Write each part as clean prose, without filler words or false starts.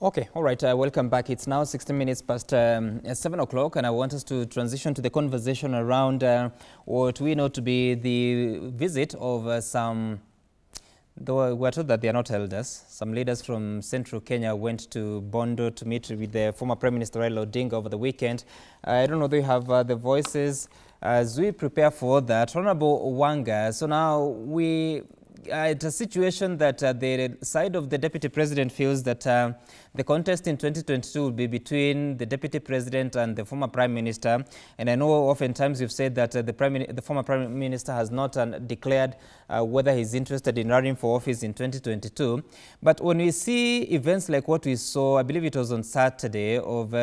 Okay, all right, welcome back. It's now 16 minutes past 7 o'clock, and I want us to transition to the conversation around what we know to be the visit of some, though we're told that they are not elders, some leaders from central Kenya went to Bondo to meet with the former Prime Minister Raila Odinga over the weekend. I don't know if you have the voices as we prepare for that. Honorable Wanga, so now it's a situation that the side of the Deputy President feels that the contest in 2022 will be between the Deputy President and the former Prime Minister. And I know oftentimes you've said that the former Prime Minister has not declared whether he's interested in running for office in 2022. But when we see events like what we saw, I believe it was on Saturday, of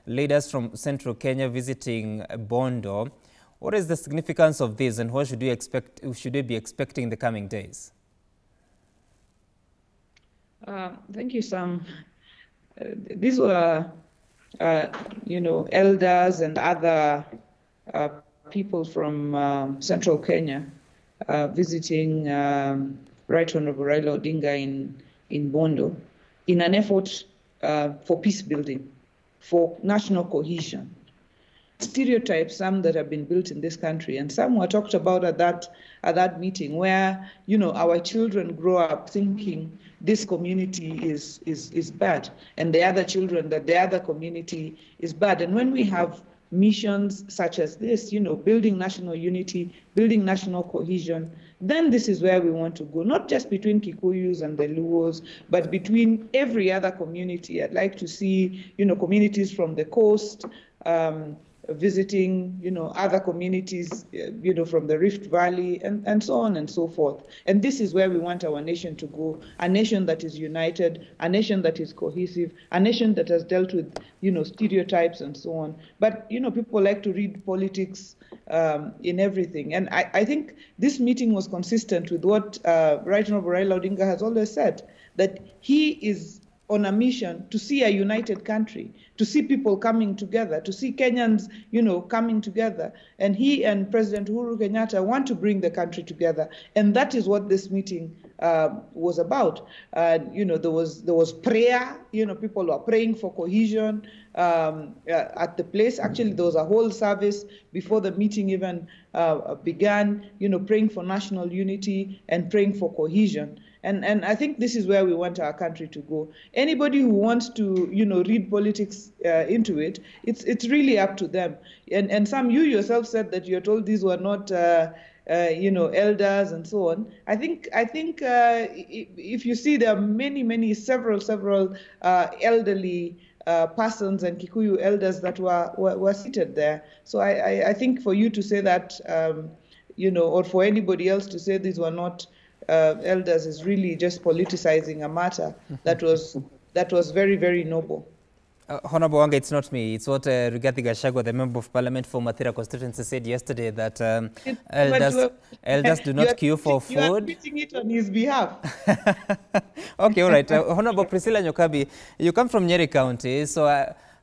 leaders from central Kenya visiting Bondo, what is the significance of this, and what should we be expecting in the coming days? Thank you, Sam. These were, elders and other people from central Kenya visiting Right Honorable Raila Odinga in Bondo in an effort for peace building, for national cohesion. Stereotypes, some that have been built in this country, and some were talked about at that meeting, where our children grow up thinking this community is bad, and the other children that the other community is bad. And when we have missions such as this, building national unity, building national cohesion, then this is where we want to go, not just between Kikuyus and the Luos, but between every other community. I'd like to see, communities from the coast, visiting, other communities, from the Rift Valley, and so on and so forth. And this is where we want our nation to go, a nation that is united, a nation that is cohesive, a nation that has dealt with, stereotypes and so on. But, people like to read politics in everything. And I think this meeting was consistent with what Right Honorable Raila Odinga has always said, that he is on a mission to see a united country, to see people coming together, to see Kenyans, coming together. And he and President Uhuru Kenyatta want to bring the country together. And that is what this meeting was about. There was prayer, people were praying for cohesion at the place. Actually, there was a whole service before the meeting even began, praying for national unity and praying for cohesion. And I think this is where we want our country to go. Anybody who wants to, read politics into it, it's really up to them. And Sam, you yourself said that you're told these were not, elders and so on. I think if you see, there are several elderly persons and Kikuyu elders that were seated there. So I think for you to say that, or for anybody else to say these were not elders is really just politicizing a matter that was very, very noble. Honorable Wanga, it's not me. It's what Rigathi Gachagua, the Member of Parliament for Mathira constituency, said yesterday, that elders do not queue for food. You are tweeting it on his behalf. Okay, all right. Honorable Priscilla Nyokabi, you come from Nyeri County, so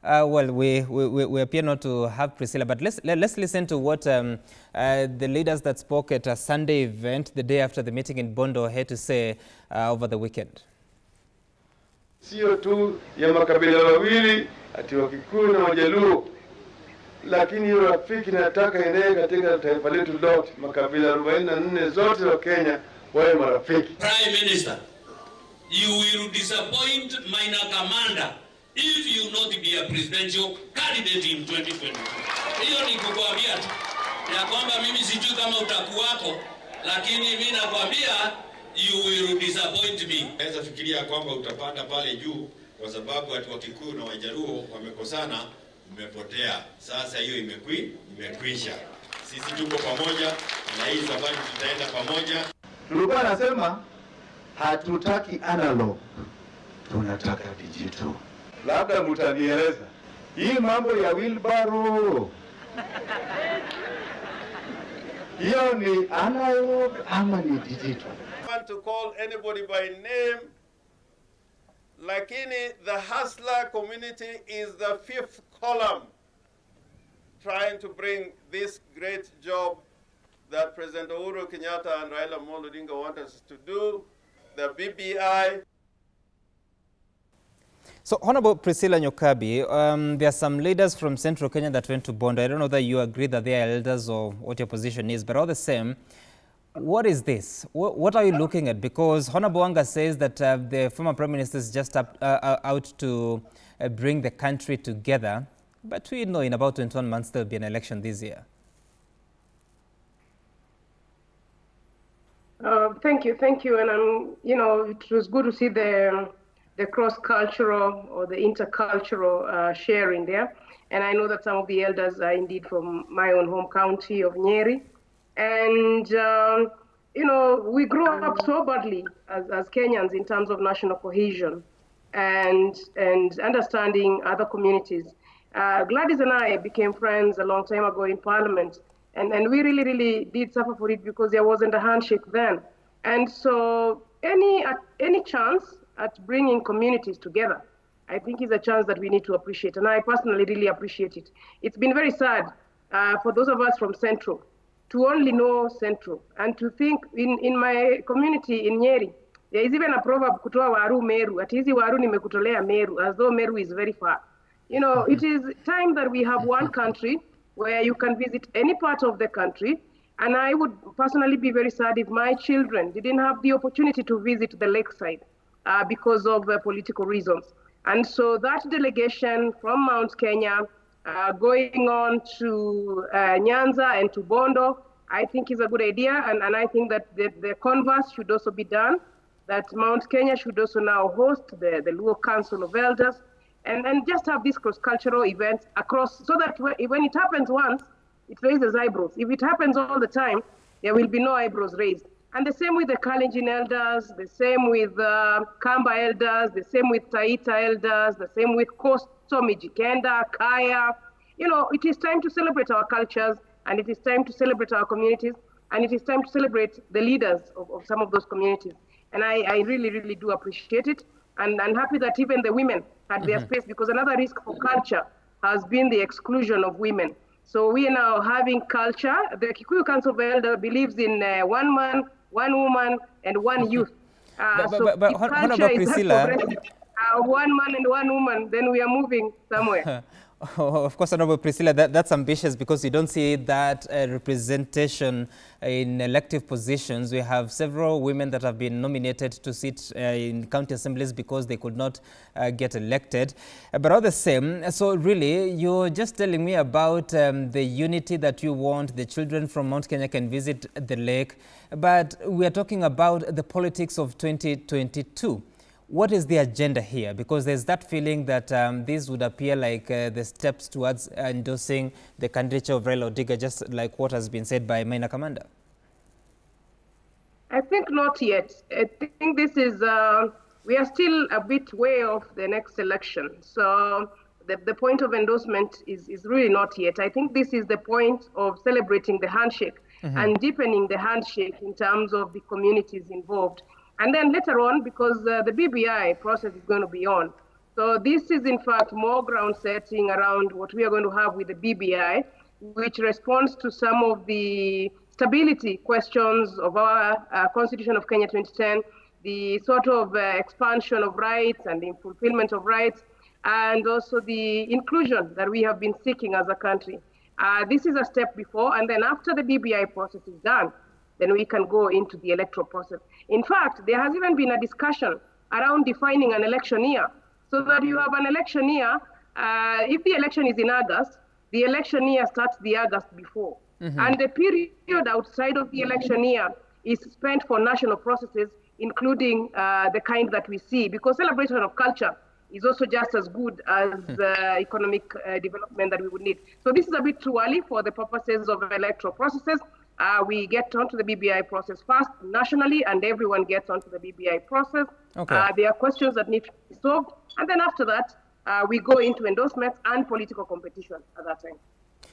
well, we appear not to have Priscilla, but let's listen to what the leaders that spoke at a Sunday event the day after the meeting in Bondo had to say over the weekend. Sio tu ya makabila mawili ati Wakikuyu na Wajaluo, lakini hiyo rafiki nataka enee katika taifa letu lote, makabila 44 zote wa Kenya wawe marafiki. Prime Minister, you will disappoint minor commander if you not be a presidential candidate in 2020. Hiyo ni kukuambia tu ya kwamba mimi sijui kama utakuwako, lakini mimi nakwambia you will disappoint me. Naweza fikiria kwamba utapanda pale juu kwa sababu watu wa Kikuyu na Wajaluo wamekosana, umepotea. Sasa hiyo imekwisha. Sisi tuko pamoja na hii safari tutaenda pamoja. Tulikuwa nasema hatutaki analog, tunataka digital. Labda mtanieleza hii mambo ya wheelbarrow, hiyo ni analog ama ni digital? I want to call anybody by name, lakini the hustler community is the 5th column trying to bring this great job that President Uhuru Kenyatta and Raila Amolo Odinga want us to do, the BBI. So, Honorable Priscilla Nyokabi, there are some leaders from Central Kenya that went to Bondo. I don't know whether you agree that they are elders or what your position is, but all the same, what is this? What are you looking at? Because Honorable Wanga says that the former Prime Minister is just out to bring the country together, but we know in about 21 months there will be an election this year. Thank you, and it was good to see the cross-cultural or the intercultural sharing there. And I know that some of the elders are indeed from my own home county of Nyeri. And, we grew up so badly as Kenyans in terms of national cohesion and understanding other communities. Gladys and I became friends a long time ago in Parliament. And we really did suffer for it because there wasn't a handshake then. And so any chance at bringing communities together, I think is a chance that we need to appreciate. And I personally really appreciate it. It's been very sad for those of us from Central to only know Central and to think in my community in Nyeri, there is even a proverb, kutoa waru Meru, at hizi waru nimekutolea Meru, as though Meru is very far. It is time that we have one country where you can visit any part of the country. And I would personally be very sad if my children didn't have the opportunity to visit the lakeside because of political reasons. And so that delegation from Mount Kenya going on to Nyanza and to Bondo, I think is a good idea. And I think that the converse should also be done, that Mount Kenya should also now host the Luo Council of Elders, and just have these cross-cultural events across, so that when it happens once, it raises eyebrows. If it happens all the time, there will be no eyebrows raised. And the same with the Kalenjin elders, the same with Kamba elders, the same with Taita elders, the same with Kosto, Mijikenda, Kaya. It is time to celebrate our cultures, and it is time to celebrate our communities, and it is time to celebrate the leaders of some of those communities. And I really do appreciate it. And I'm happy that even the women had their space, because another risk for culture has been the exclusion of women. So we are now having culture. The Kikuyu Council of Elders believes in one man, one woman, and one youth. But Honorable Priscilla, one man and one woman, then we are moving somewhere. Oh, of course, Honorable Priscilla, that's ambitious because you don't see that representation in elective positions. We have several women that have been nominated to sit in county assemblies because they could not get elected. But all the same, so really, you're just telling me about the unity that you want. The children from Mount Kenya can visit the lake. But we are talking about the politics of 2022. What is the agenda here? Because there's that feeling that these would appear like the steps towards endorsing the candidature of Raila Odinga, just like what has been said by Maina Kamanda. I think not yet. I think this is, we are still a bit way off the next election. So the point of endorsement is really not yet. I think this is the point of celebrating the handshake and deepening the handshake in terms of the communities involved. And then later on, because the BBI process is going to be on. So this is, in fact, more ground setting around what we are going to have with the BBI, which responds to some of the stability questions of our Constitution of Kenya 2010, the sort of expansion of rights and the fulfillment of rights, and also the inclusion that we have been seeking as a country. This is a step before, and then after the BBI process is done, then we can go into the electoral process. In fact, there has even been a discussion around defining an election year, so that you have an election year, if the election is in August, the election year starts the August before. And the period outside of the election year is spent for national processes, including the kind that we see, because celebration of culture is also just as good as economic development that we would need. So this is a bit too early for the purposes of electoral processes. We get onto the BBI process first nationally, and everyone gets onto the BBI process. Okay. There are questions that need to be solved. And then after that, we go into endorsements and political competition at that time.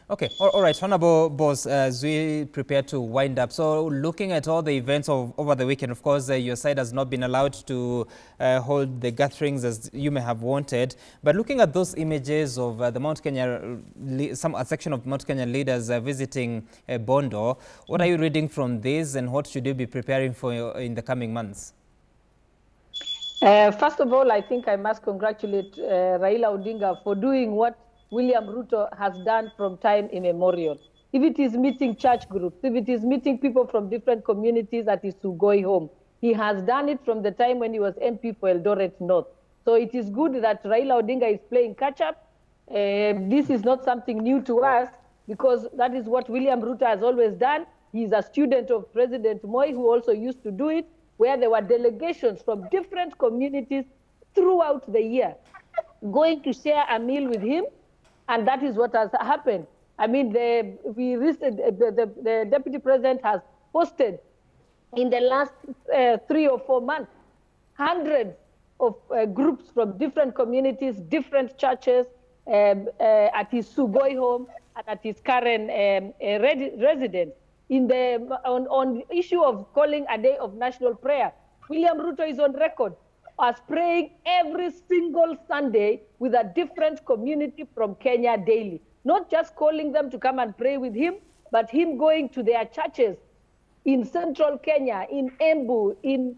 Okay, all right, Honorable Boss, as we prepare to wind up, so looking at all the events over the weekend, of course, your side has not been allowed to hold the gatherings as you may have wanted, but looking at those images of the Mount Kenya, a section of Mount Kenya leaders visiting Bondo, what are you reading from this, and what should you be preparing for in the coming months? First of all, I think I must congratulate Raila Odinga for doing what William Ruto has done from time immemorial. If it is meeting church groups, if it is meeting people from different communities at his Sugoi home, he has done it from the time when he was MP for Eldoret North. So it is good that Raila Odinga is playing catch-up. This is not something new to us, because that is what William Ruto has always done. He's a student of President Moi, who also used to do it, where there were delegations from different communities throughout the year going to share a meal with him, and that is what has happened. I mean, the Deputy President has posted in the last 3 or 4 months hundreds of groups from different communities, different churches at his Sugoi home and at his current residence. On the issue of calling a day of national prayer, William Ruto is on record as praying every single Sunday with a different community from Kenya daily. Not just calling them to come and pray with him, but him going to their churches in central Kenya, in Embu, in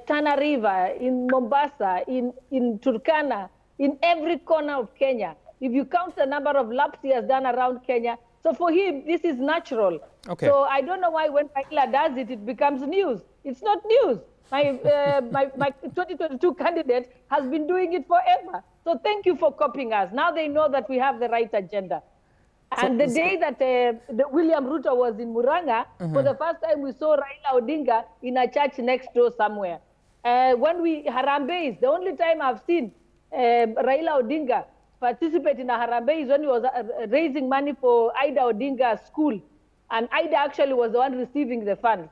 Tana River, in Mombasa, in Turkana, in every corner of Kenya. If you count the number of laps he has done around Kenya, so for him, this is natural. Okay. So I don't know why when Raila does it, it becomes news. It's not news. My 2022 candidate has been doing it forever. So thank you for copying us. Now they know that we have the right agenda. And the day that William Ruto was in Muranga, for the first time we saw Raila Odinga in a church next door somewhere. When we Harambee, the only time I've seen Raila Odinga participate in a Harambee is when he was raising money for Ida Odinga's school. And Ida actually was the one receiving the funds.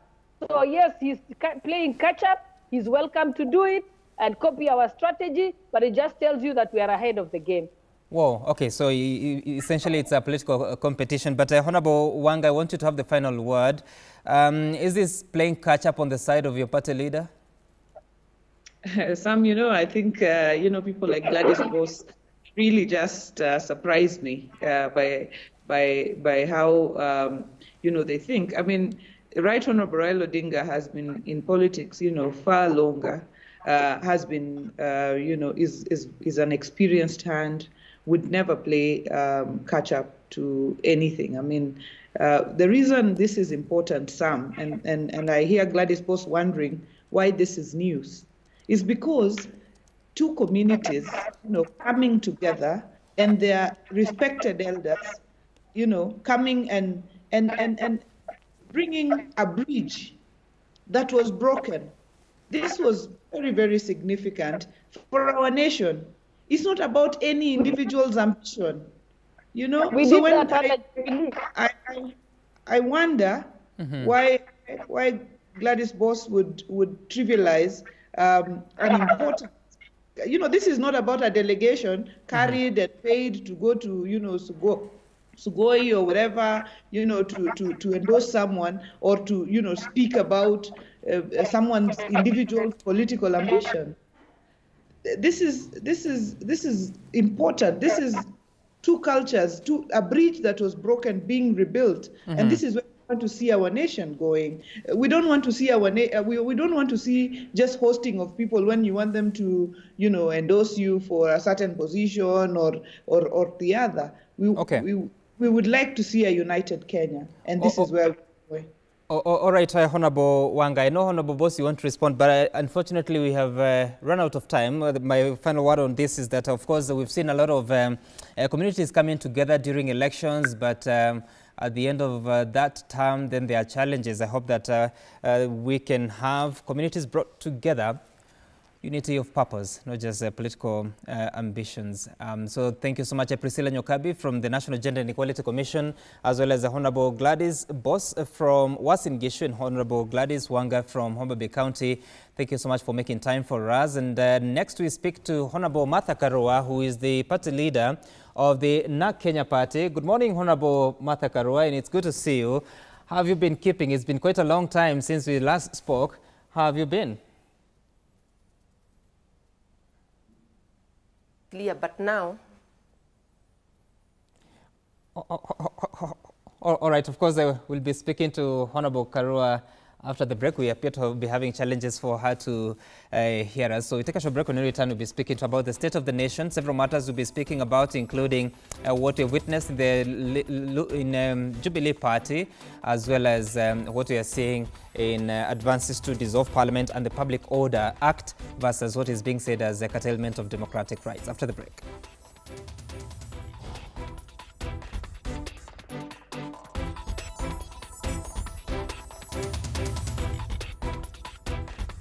So yes, he's playing catch-up. He's welcome to do it and copy our strategy, but it just tells you that we are ahead of the game. Whoa, okay, so essentially it's a political competition. But Honorable Wanga, I want you to have the final word. Is this playing catch-up on the side of your party leader? Sam, I think, people like Gladys Bose really just surprised me by how, they think. I mean, Right Honorable Raila Odinga has been in politics, far longer, has been, is an experienced hand, would never play catch up to anything. I mean, the reason this is important, Sam, and I hear Gladys Bose wondering why this is news, is because two communities, coming together and their respected elders, coming and bringing a bridge that was broken. This was very, very significant for our nation. It's not about any individual's ambition, We so when I wonder why Gladys Bose would trivialize an important. This is not about a delegation carried and paid to go to, Sugoi or whatever, to endorse someone or to, speak about someone's individual political ambition. This is important. This is two cultures, a bridge that was broken being rebuilt, and this is where we want to see our nation going. We don't want to see we don't want to see just hosting of people when you want them to, endorse you for a certain position or the other. We would like to see a united Kenya, and this is where we're going. All right, Honorable Wanga. I know, Honorable Boss, you want to respond, but unfortunately we have run out of time. My final word on this is that, of course, we've seen a lot of communities coming together during elections, but at the end of that term, then there are challenges. I hope that we can have communities brought together, unity of purpose, not just political ambitions. So thank you so much, Priscilla Nyokabi from the National Gender and Equality Commission, as well as Honorable Gladys Bose from Uasin Gishu and Honorable Gladys Wanga from Homa Bay County. Thank you so much for making time for us. And next we speak to Honorable Martha Karua, who is the party leader of the NARC Kenya Party. Good morning, Honorable Martha Karua, and it's good to see you. How have you been keeping? It's been quite a long time since we last spoke. How have you been? But now. All right, of course, I will be speaking to Honorable Karua After the break, we appear to be having challenges for her to hear us. So we take a short break. When we return, we'll be speaking about the state of the nation. Several matters we'll be speaking about, including what we've witnessed in Jubilee Party, as well as what we are seeing in advances to dissolve Parliament and the Public Order Act versus what is being said as a curtailment of democratic rights. After the break.